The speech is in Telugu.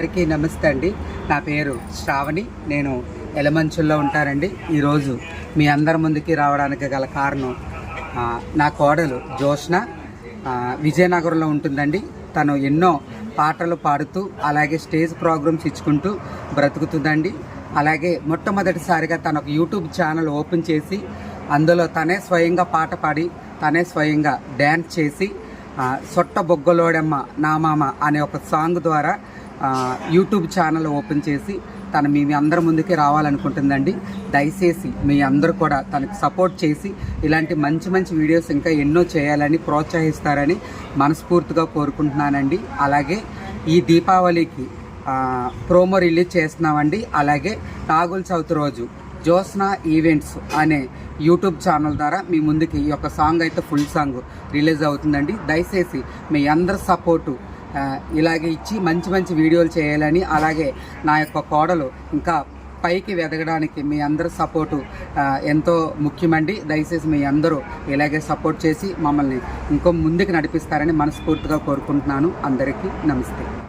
అందరికీ నమస్తే అండి. నా పేరు శ్రావణి. నేను ఎలమంచుల్లో ఉంటానండి. ఈరోజు మీ అందరి ముందుకి రావడానికి గల కారణం నా కోడలు జోష్న విజయనగరంలో ఉంటుందండి. తను ఎన్నో పాటలు పాడుతూ అలాగే స్టేజ్ ప్రోగ్రామ్స్ ఇచ్చుకుంటూ బ్రతుకుతుందండి. అలాగే మొట్టమొదటిసారిగా తను ఒక యూట్యూబ్ ఛానల్ ఓపెన్ చేసి అందులో తనే స్వయంగా పాట పాడి తనే స్వయంగా డ్యాన్స్ చేసి సొట్ట బొగ్గలోడమ్మ నా మామ అనే ఒక సాంగ్ ద్వారా యూట్యూబ్ ఛానల్ ఓపెన్ చేసి తను మీ అందరి ముందుకే రావాలనుకుంటుందండి. దయచేసి మీ అందరూ కూడా తనకు సపోర్ట్ చేసి ఇలాంటి మంచి మంచి వీడియోస్ ఇంకా ఎన్నో చేయాలని ప్రోత్సహిస్తారని మనస్ఫూర్తిగా కోరుకుంటున్నానండి. అలాగే ఈ దీపావళికి ప్రోమో రిలీజ్ చేస్తున్నామండి. అలాగే నాగుల చవితి రోజు జోస్నా ఈవెంట్స్ అనే యూట్యూబ్ ఛానల్ ద్వారా మీ ముందుకి ఈ యొక్క సాంగ్ అయితే ఫుల్ సాంగ్ రిలీజ్ అవుతుందండి. దయచేసి మీ అందరి సపోర్టు ఇలాగే ఇచ్చి మంచి మంచి వీడియోలు చేయాలని, అలాగే నా యొక్క కోడలు ఇంకా పైకి ఎదగడానికి మీ అందరి సపోర్టు ఎంతో ముఖ్యమండి. దయచేసి మీ అందరూ ఇలాగే సపోర్ట్ చేసి మమ్మల్ని ఇంకో ముందుకు నడిపిస్తారని మనస్ఫూర్తిగా కోరుకుంటున్నాను. అందరికీ నమస్తే.